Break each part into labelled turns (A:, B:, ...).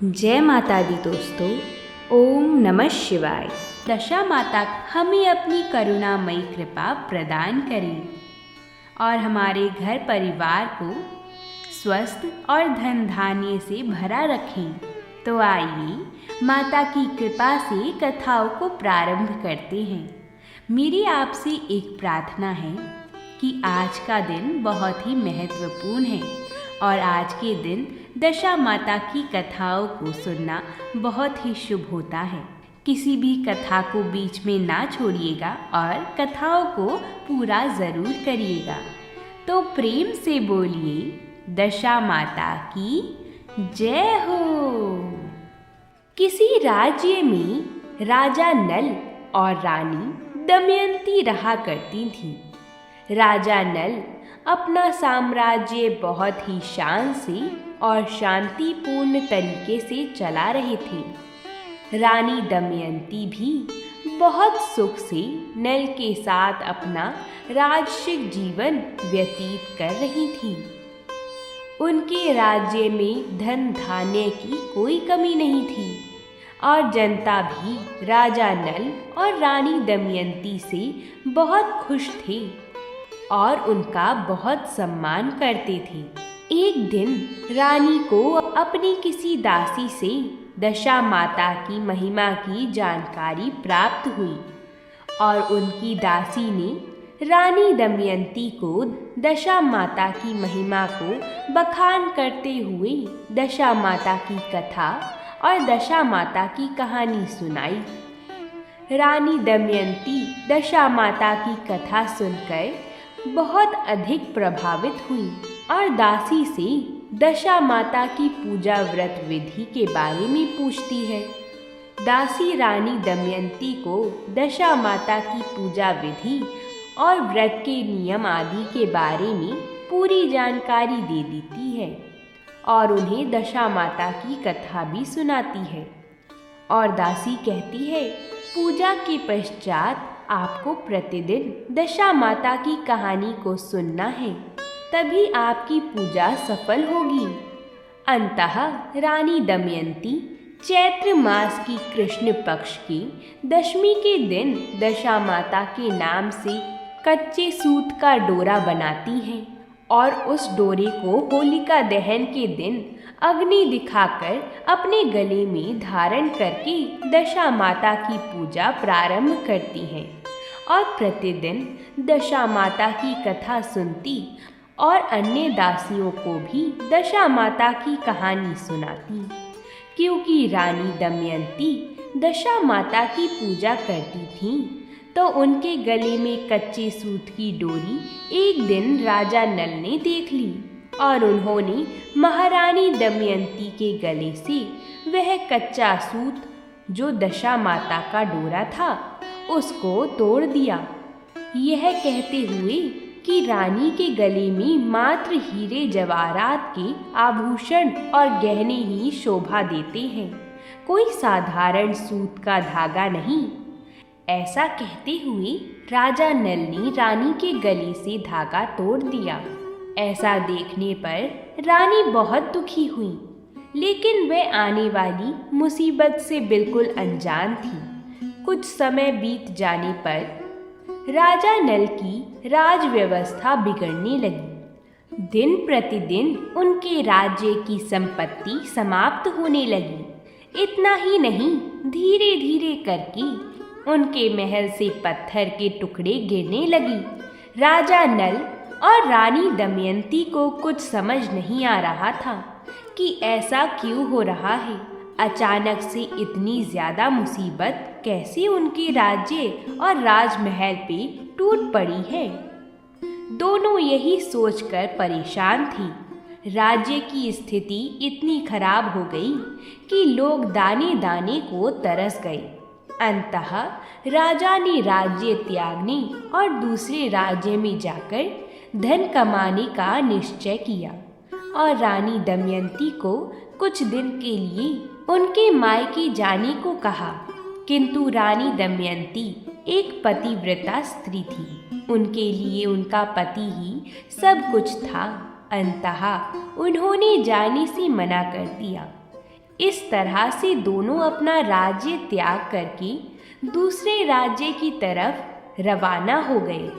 A: जय माता दी दोस्तों। ओम नमः शिवाय। दशा माता हमें अपनी करुणामयी कृपा प्रदान करें और हमारे घर परिवार को स्वस्थ और धन धान्य से भरा रखें। तो आइए माता की कृपा से कथाओं को प्रारंभ करते हैं। मेरी आपसे एक प्रार्थना है कि आज का दिन बहुत ही महत्वपूर्ण है और आज के दिन दशा माता की कथाओं को सुनना बहुत ही शुभ होता है। किसी भी कथा को बीच में ना छोड़िएगा और कथाओं को पूरा ज़रूर करिएगा। तो प्रेम से बोलिए दशा माता की जय हो। किसी राज्य में राजा नल और रानी दमयंती रहा करती थी। राजा नल अपना साम्राज्य बहुत ही शान से और शांतिपूर्ण तरीके से चला रहे थे। रानी दमयंती भी बहुत सुख से नल के साथ अपना राजसिक जीवन व्यतीत कर रही थी। उनके राज्य में धन धान्य की कोई कमी नहीं थी और जनता भी राजा नल और रानी दमयंती से बहुत खुश थे और उनका बहुत सम्मान करते थे। एक दिन रानी को अपनी किसी दासी से दशा माता की महिमा की जानकारी प्राप्त हुई और उनकी दासी ने रानी दमयंती को दशा माता की महिमा को बखान करते हुए दशा माता की कथा और दशा माता की कहानी सुनाई। रानी दमयंती दशा माता की कथा सुनकर बहुत अधिक प्रभावित हुई और दासी से दशा माता की पूजा व्रत विधि के बारे में पूछती है। दासी रानी दमयंती को दशा माता की पूजा विधि और व्रत के नियम आदि के बारे में पूरी जानकारी दे देती है और उन्हें दशा माता की कथा भी सुनाती है। और दासी कहती है, पूजा के पश्चात आपको प्रतिदिन दशा माता की कहानी को सुनना है, तभी आपकी पूजा सफल होगी। अंततः रानी दमयंती चैत्र मास की कृष्ण पक्ष की दशमी के दिन दशा माता के नाम से कच्चे सूत का डोरा बनाती हैं और उस डोरे को होलिका दहन के दिन अग्नि दिखाकर अपने गले में धारण करके दशा माता की पूजा प्रारंभ करती हैं और प्रतिदिन दशा माता की कथा सुनती और अन्य दासियों को भी दशा माता की कहानी सुनाती। क्योंकि रानी दमयंती दशा माता की पूजा करती थी तो उनके गले में कच्चे सूत की डोरी एक दिन राजा नल ने देख ली और उन्होंने महारानी दमयंती के गले से वह कच्चा सूत जो दशा माता का डोरा था उसको तोड़ दिया, यह कहते हुए कि रानी के गले में मात्र हीरे जवाहरात के आभूषण और गहने ही शोभा देते हैं, कोई साधारण सूत का धागा नहीं। ऐसा कहते हुए राजा नल ने रानी के गले से धागा तोड़ दिया। ऐसा देखने पर रानी बहुत दुखी हुई, लेकिन वह आने वाली मुसीबत से बिल्कुल अनजान थी। कुछ समय बीत जाने पर राजा नल की राज व्यवस्था बिगड़ने लगी। दिन प्रतिदिन उनके राज्य की संपत्ति समाप्त होने लगी। इतना ही नहीं, धीरे धीरे करके उनके महल से पत्थर के टुकड़े गिरने लगी। राजा नल और रानी दमयंती को कुछ समझ नहीं आ रहा था कि ऐसा क्यों हो रहा है। अचानक से इतनी ज़्यादा मुसीबत कैसे उनके राज्य और राजमहल पे टूट पड़ी है। दोनों यही सोचकर परेशान थी। राज्य की स्थिति इतनी खराब हो गई कि लोग दाने दाने को तरस गए। अंततः राजा ने राज्य त्यागने और दूसरे राज्य में जाकर धन कमाने का निश्चय किया और रानी दमयंती को कुछ दिन के लिए उनके मायके जाने को कहा। किंतु रानी दमयंती एक पतिव्रता स्त्री थी, उनके लिए उनका पति ही सब कुछ था। अंततः उन्होंने जाने से मना कर दिया। इस तरह से दोनों अपना राज्य त्याग करके दूसरे राज्य की तरफ रवाना हो गए।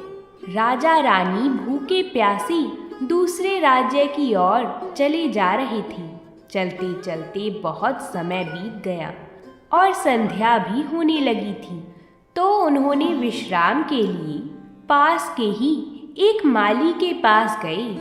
A: राजा रानी भूखे प्यासी दूसरे राज्य की ओर चले जा रहे थे। चलते चलते बहुत समय बीत गया और संध्या भी होने लगी थी, तो उन्होंने विश्राम के लिए पास के ही एक माली के पास गए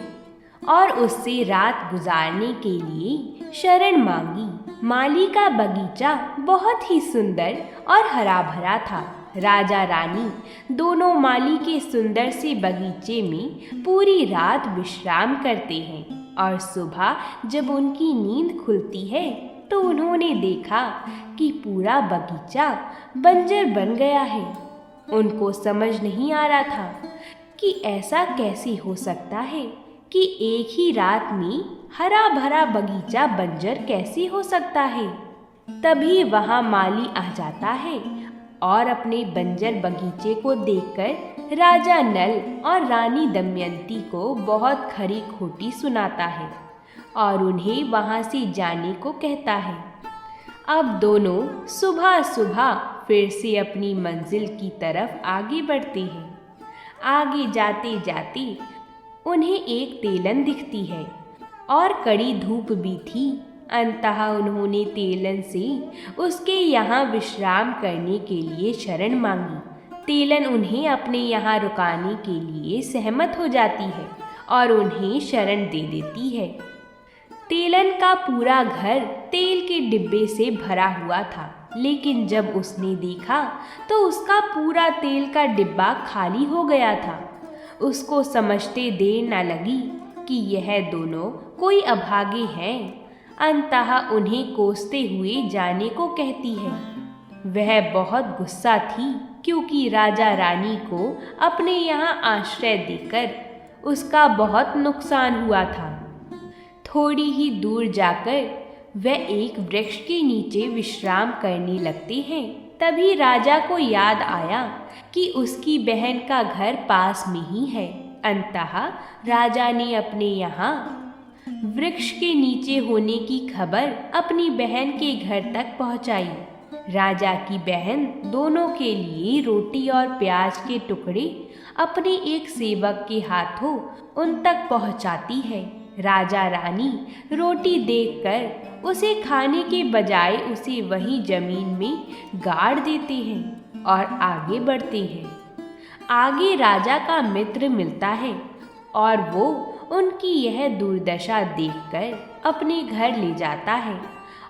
A: और उससे रात गुजारने के लिए शरण मांगी। माली का बगीचा बहुत ही सुंदर और हरा भरा था। राजा रानी दोनों माली के सुंदर से बगीचे में पूरी रात विश्राम करते हैं और सुबह जब उनकी नींद खुलती है तो उन्होंने देखा कि पूरा बगीचा बंजर बन गया है। उनको समझ नहीं आ रहा था कि ऐसा कैसे हो सकता है कि एक ही रात में हरा भरा बगीचा बंजर कैसे हो सकता है। तभी वहाँ माली आ जाता है और अपने बंजर बगीचे को देखकर राजा नल और रानी दमयंती को बहुत खरी खोटी सुनाता है और उन्हें वहाँ से जाने को कहता है। अब दोनों सुबह सुबह फिर से अपनी मंजिल की तरफ आगे बढ़ते हैं। आगे जाते जाते उन्हें एक तेलन दिखती है और कड़ी धूप भी थी। अंततः उन्होंने तेलन से उसके यहाँ विश्राम करने के लिए शरण मांगी। तेलन उन्हें अपने यहाँ रुकाने के लिए सहमत हो जाती है और उन्हें शरण दे देती है। तेलन का पूरा घर तेल के डिब्बे से भरा हुआ था, लेकिन जब उसने देखा तो उसका पूरा तेल का डिब्बा खाली हो गया था। उसको समझते देर न लगी कि यह दोनों कोई अभागे हैं। अंततः उन्हें कोसते हुए जाने को कहती है। वह बहुत गुस्सा थी क्योंकि राजा रानी को अपने यहाँ आश्रय देकर उसका बहुत नुकसान हुआ था। थोड़ी ही दूर जाकर वह एक वृक्ष के नीचे विश्राम करने लगते हैं। तभी राजा को याद आया कि उसकी बहन का घर पास में ही है। अंततः राजा ने अपने यहाँ वृक्ष के नीचे होने की खबर अपनी बहन के घर तक पहुँचाई। राजा की बहन दोनों के लिए रोटी और प्याज के टुकड़े अपने एक सेवक के हाथों उन तक पहुँचाती है। राजा रानी रोटी देखकर उसे खाने के बजाय उसे वहीं जमीन में गाड़ देते हैं और आगे बढ़ते हैं। आगे राजा का मित्र मिलता है और वो उनकी यह दुर्दशा देखकर अपने घर ले जाता है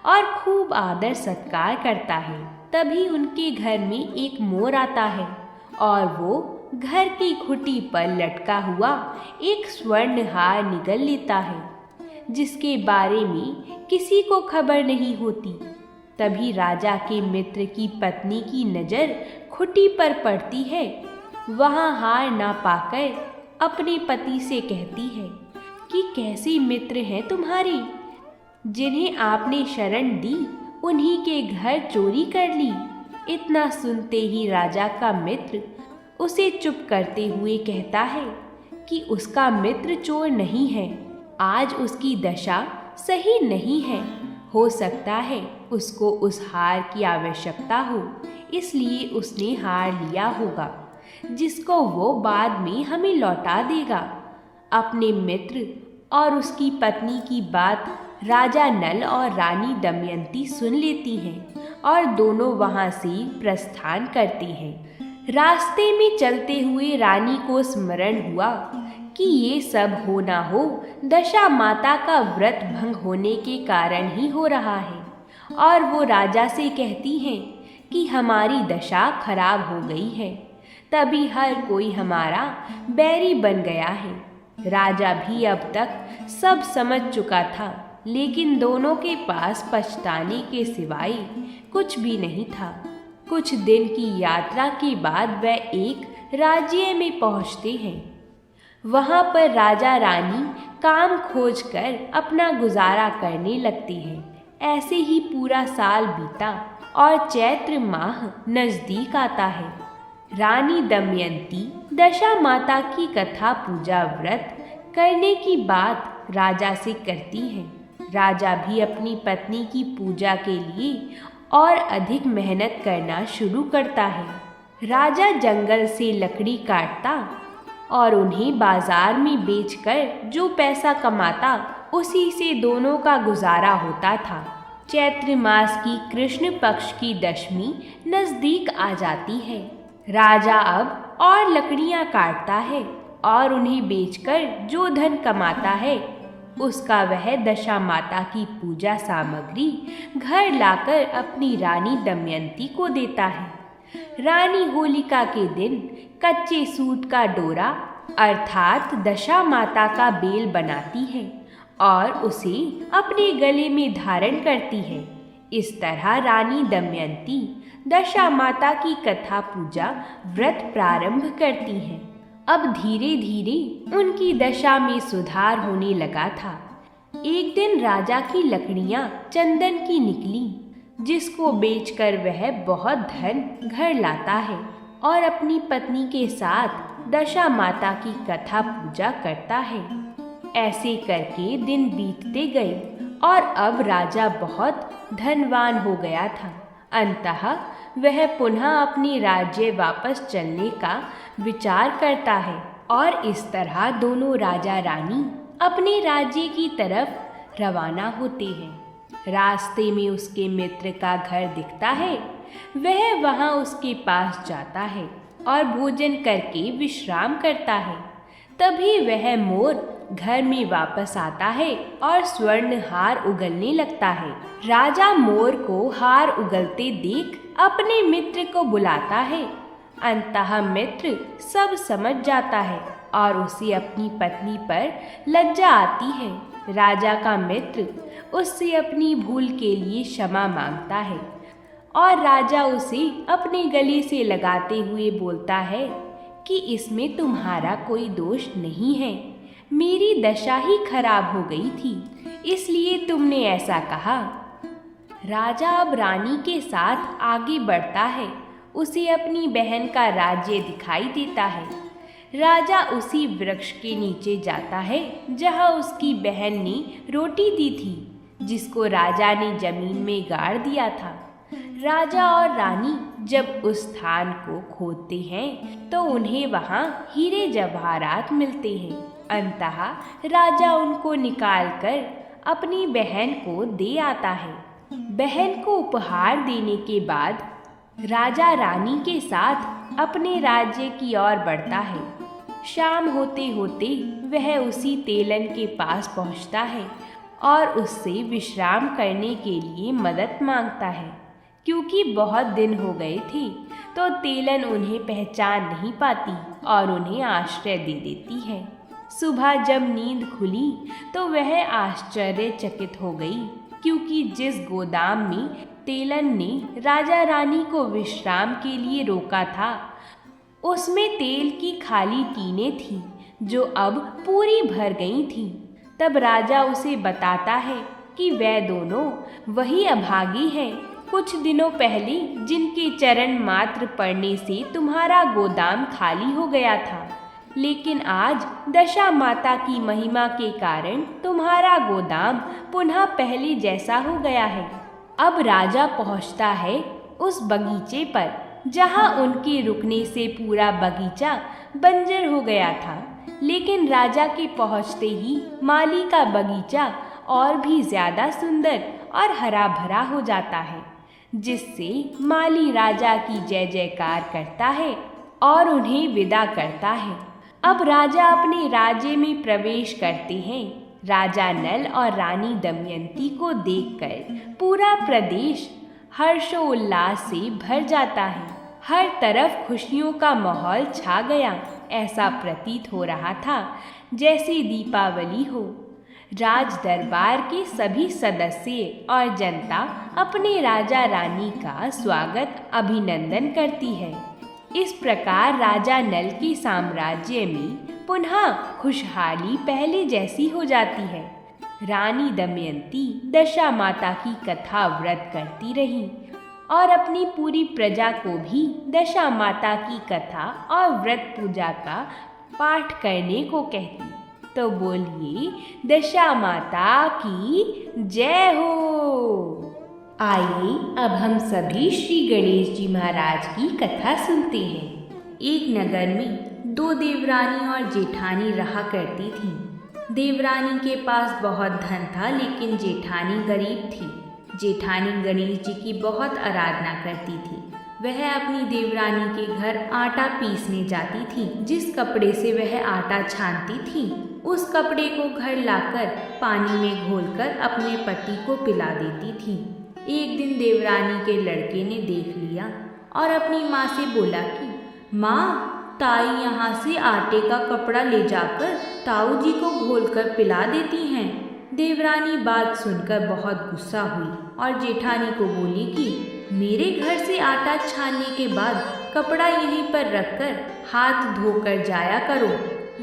A: और खूब आदर सत्कार करता है। तभी उनके घर में एक मोर आता है और वो घर की खुटी पर लटका हुआ एक स्वर्ण हार निगल लेता है, जिसके बारे में किसी को खबर नहीं होती। तभी राजा के मित्र की पत्नी की नज़र खुटी पर पड़ती है। वहाँ हार ना पाकर अपने पति से कहती है कि कैसे मित्र हैं तुम्हारे, जिन्हें आपने शरण दी उन्हीं के घर चोरी कर ली। इतना सुनते ही राजा का मित्र उसे चुप करते हुए कहता है कि उसका मित्र चोर नहीं है, आज उसकी दशा सही नहीं है। हो सकता है उसको उस हार की आवश्यकता हो, इसलिए उसने हार लिया होगा, जिसको वो बाद में हमें लौटा देगा। अपने मित्र और उसकी पत्नी की बात राजा नल और रानी दमयंती सुन लेती हैं और दोनों वहाँ से प्रस्थान करते हैं। रास्ते में चलते हुए रानी को स्मरण हुआ कि ये सब हो ना हो दशा माता का व्रत भंग होने के कारण ही हो रहा है, और वो राजा से कहती हैं कि हमारी दशा खराब हो गई है, तभी हर कोई हमारा बैरी बन गया है। राजा भी अब तक सब समझ चुका था, लेकिन दोनों के पास पछताने के सिवाय कुछ भी नहीं था। कुछ दिन की यात्रा के बाद वह एक राज्य में पहुंचते हैं। वहां पर राजा रानी काम खोजकर अपना गुजारा करने लगते हैं। ऐसे ही पूरा साल बीता और चैत्र माह नजदीक आता है। रानी दमयंती दशा माता की कथा पूजा व्रत करने की बात राजा से करती हैं। राजा भी अपनी पत्नी की पूजा के लिए और अधिक मेहनत करना शुरू करता है। राजा जंगल से लकड़ी काटता और उन्हें बाजार में बेचकर जो पैसा कमाता उसी से दोनों का गुजारा होता था। चैत्र मास की कृष्ण पक्ष की दशमी नजदीक आ जाती है। राजा अब और लकड़ियां काटता है और उन्हें बेचकर जो धन कमाता है उसका वह दशा माता की पूजा सामग्री घर लाकर अपनी रानी दमयंती को देता है। रानी होलिका के दिन कच्चे सूत का डोरा अर्थात दशा माता का बेल बनाती है और उसे अपने गले में धारण करती है। इस तरह रानी दमयंती दशा माता की कथा पूजा व्रत प्रारंभ करती है। अब धीरे धीरे उनकी दशा में सुधार होने लगा था। एक दिन राजा की लकड़ियां चंदन की निकली, जिसको बेचकर वह बहुत धन घर लाता है और अपनी पत्नी के साथ दशा माता की कथा पूजा करता है। ऐसे करके दिन बीतते गए और अब राजा बहुत धनवान हो गया था। अंततः वह पुनः अपने राज्य वापस चलने का विचार करता है और इस तरह दोनों राजा रानी अपने राज्य की तरफ रवाना होते हैं। रास्ते में उसके मित्र का घर दिखता है। वह वहां उसके पास जाता है और भोजन करके विश्राम करता है। तभी वह मोर घर में वापस आता है और स्वर्ण हार उगलने लगता है। राजा मोर को हार उगलते देख अपने मित्र को बुलाता है। अंततः मित्र सब समझ जाता है और उसे अपनी पत्नी पर लज्जा आती है। राजा का मित्र उससे अपनी भूल के लिए क्षमा मांगता है और राजा उसे अपने गले से लगाते हुए बोलता है कि इसमें तुम्हारा कोई दोष नहीं है। मेरी दशा ही खराब हो गई थी, इसलिए तुमने ऐसा कहा। राजा अब रानी के साथ आगे बढ़ता है। उसे अपनी बहन का राज्य दिखाई देता है। राजा उसी वृक्ष के नीचे जाता है जहां उसकी बहन ने रोटी दी थी, जिसको राजा ने जमीन में गाड़ दिया था। राजा और रानी जब उस स्थान को खोदते हैं तो उन्हें वहां हीरे जवाहरात मिलते हैं। अंततः राजा उनको निकालकर अपनी बहन को दे आता है। बहन को उपहार देने के बाद राजा रानी के साथ अपने राज्य की ओर बढ़ता है। शाम होते होते वह उसी तेलन के पास पहुंचता है और उससे विश्राम करने के लिए मदद मांगता है। क्योंकि बहुत दिन हो गए थे तो तेलन उन्हें पहचान नहीं पाती और उन्हें आश्रय दे देती है। सुबह जब नींद खुली तो वह आश्चर्यचकित हो गई, क्योंकि जिस गोदाम में तेलन ने राजा रानी को विश्राम के लिए रोका था उसमें तेल की खाली टीनें थीं जो अब पूरी भर गई थीं। तब राजा उसे बताता है कि वे दोनों वही अभागी हैं कुछ दिनों पहले जिनके चरण मात्र पड़ने से तुम्हारा गोदाम खाली हो गया था, लेकिन आज दशा माता की महिमा के कारण तुम्हारा गोदाम पुनः पहले जैसा हो गया है। अब राजा पहुंचता है उस बगीचे पर जहां उनके रुकने से पूरा बगीचा बंजर हो गया था, लेकिन राजा के पहुंचते ही माली का बगीचा और भी ज्यादा सुंदर और हरा भरा हो जाता है, जिससे माली राजा की जय जयकार करता है और उन्हें विदा करता है। अब राजा अपने राज्य में प्रवेश करते हैं। राजा नल और रानी दमयंती को देखकर पूरा प्रदेश हर्षोल्लास से भर जाता है। हर तरफ खुशियों का माहौल छा गया। ऐसा प्रतीत हो रहा था जैसे दीपावली हो। राज दरबार के सभी सदस्य और जनता अपने राजा रानी का स्वागत अभिनंदन करती है। इस प्रकार राजा नल के साम्राज्य में पुनः खुशहाली पहले जैसी हो जाती है। रानी दमयंती दशा माता की कथा व्रत करती रही और अपनी पूरी प्रजा को भी दशा माता की कथा और व्रत पूजा का पाठ करने को कहती। तो बोलिए दशा माता की जय हो। आइए अब हम सभी श्री गणेश जी महाराज की कथा सुनते हैं। एक नगर में दो देवरानी और जेठानी रहा करती थीं। देवरानी के पास बहुत धन था, लेकिन जेठानी गरीब थी। जेठानी गणेश जी की बहुत आराधना करती थी। वह अपनी देवरानी के घर आटा पीसने जाती थी। जिस कपड़े से वह आटा छानती थी, उस कपड़े को घर लाकर पानी में घोलकर अपने पति को पिला देती थी। एक दिन देवरानी के लड़के ने देख लिया और अपनी माँ से बोला कि माँ, ताई यहाँ से आटे का कपड़ा ले जाकर ताऊ जी को घोलकर पिला देती हैं। देवरानी बात सुनकर बहुत गुस्सा हुई और जेठानी को बोली कि मेरे घर से आटा छानने के बाद कपड़ा यहीं पर रखकर हाथ धोकर जाया करो।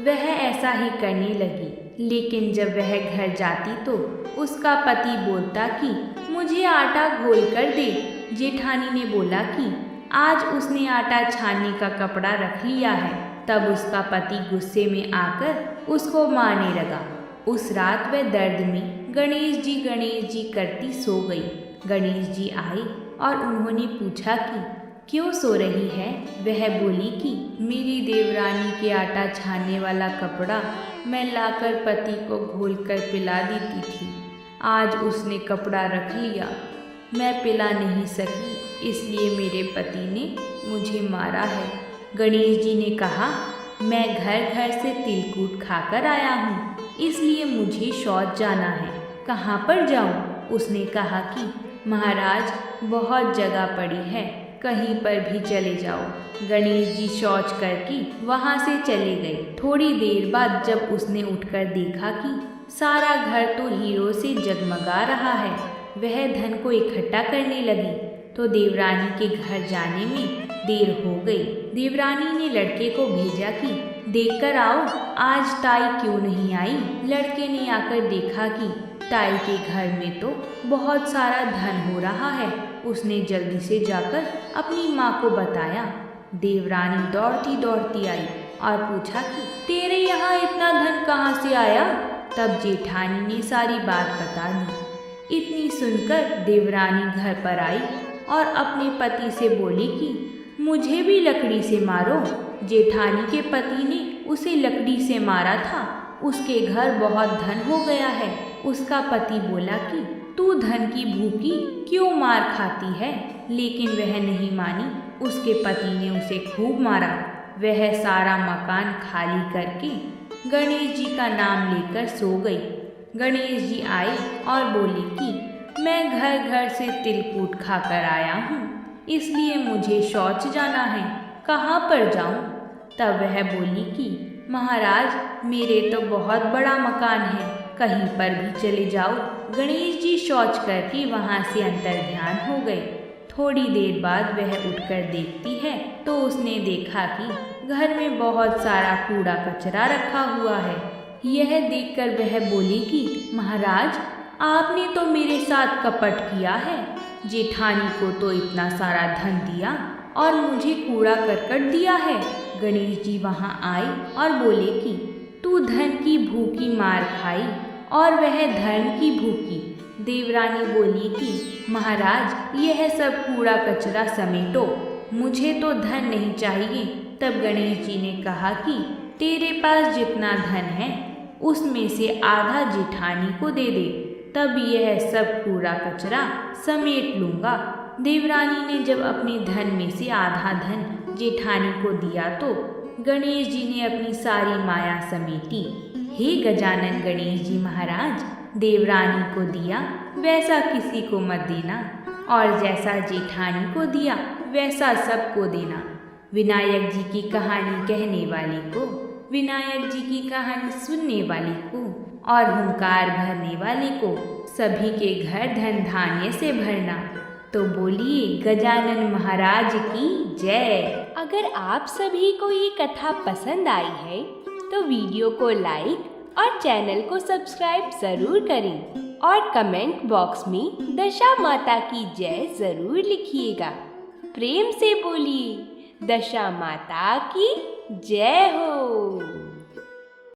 A: वह ऐसा ही करने लगी, लेकिन जब वह घर जाती तो उसका पति बोलता कि मुझे आटा घोल कर दे। जेठानी ने बोला कि आज उसने आटा छानने का कपड़ा रख लिया है। तब उसका पति गुस्से में आकर उसको मारने लगा। उस रात वह दर्द में गणेश जी करती सो गई। गणेश जी आए और उन्होंने पूछा कि क्यों सो रही है। वह बोली कि मेरी देवरानी के आटा छानने वाला कपड़ा मैं लाकर पति को घोलकर पिला देती थी। आज उसने कपड़ा रख लिया, मैं पिला नहीं सकी, इसलिए मेरे पति ने मुझे मारा है। गणेश जी ने कहा, मैं घर घर से तिलकूट खाकर आया हूँ, इसलिए मुझे शौच जाना है। कहाँ पर जाऊँ? उसने कहा कि महाराज, बहुत जगह पड़ी है, कहीं पर भी चले जाओ। गणेश जी शौच करके वहाँ से चले गए। थोड़ी देर बाद जब उसने उठकर देखा कि सारा घर तो हीरो से जगमगा रहा है, वह धन को इकट्ठा करने लगी तो देवरानी के घर जाने में देर हो गई। देवरानी ने लड़के को भेजा कि देखकर आओ, आज ताई क्यों नहीं आई। लड़के ने आकर देखा कि ताई के घर में तो बहुत सारा धन हो रहा है। उसने जल्दी से जाकर अपनी माँ को बताया। देवरानी दौड़ती दौड़ती आई और पूछा कि तेरे यहाँ इतना धन कहाँ से आया। तब जेठानी ने सारी बात बता दी। इतनी सुनकर देवरानी घर पर आई और अपने पति से बोली कि मुझे भी लकड़ी से मारो। जेठानी के पति ने उसे लकड़ी से मारा था, उसके घर बहुत धन हो गया है। उसका पति बोला कि तू धन की भूखी क्यों मार खाती है, लेकिन वह नहीं मानी। उसके पति ने उसे खूब मारा। वह सारा मकान खाली करके गणेश जी का नाम लेकर सो गई। गणेश जी आए और बोले कि मैं घर घर से तिलकूट खाकर आया हूँ, इसलिए मुझे शौच जाना है, कहाँ पर जाऊँ। तब वह बोली कि महाराज, मेरे तो बहुत बड़ा मकान है, कहीं पर भी चले जाओ। गणेश जी शौच करके वहाँ से अंतर्ध्यान हो गए। थोड़ी देर बाद वह उठकर देखती है तो उसने देखा कि घर में बहुत सारा कूड़ा कचरा रखा हुआ है। यह देखकर वह बोली कि महाराज, आपने तो मेरे साथ कपट किया है। जेठानी को तो इतना सारा धन दिया और मुझे कूड़ा करकट दिया है। गणेश जी वहाँ आए और बोले कि तू धन की भूखी मार खाई और वह धर्म की भूखी। देवरानी बोली कि महाराज, यह सब कूड़ा कचरा समेटो, मुझे तो धन नहीं चाहिए। तब गणेश जी ने कहा कि तेरे पास जितना धन है उसमें से आधा जेठानी को दे दे, तब यह सब कूड़ा कचरा समेट लूँगा। देवरानी ने जब अपने धन में से आधा धन जेठानी को दिया तो गणेश जी ने अपनी सारी माया समेटी। हे गजानन गणेश जी महाराज, देवरानी को दिया वैसा किसी को मत देना, और जैसा जेठानी को दिया वैसा सबको देना। विनायक जी की कहानी कहने वाले को, विनायक जी की कहानी सुनने वाले को और हुंकार भरने वाले को सभी के घर धन धान्य से भरना। तो बोलिए गजानन महाराज की जय। अगर आप सभी को ये कथा पसंद आई है तो वीडियो को लाइक और चैनल को सब्सक्राइब जरूर करें और कमेंट बॉक्स में दशा माता की जय जरूर लिखिएगा। प्रेम से बोलिए दशा माता की जय हो।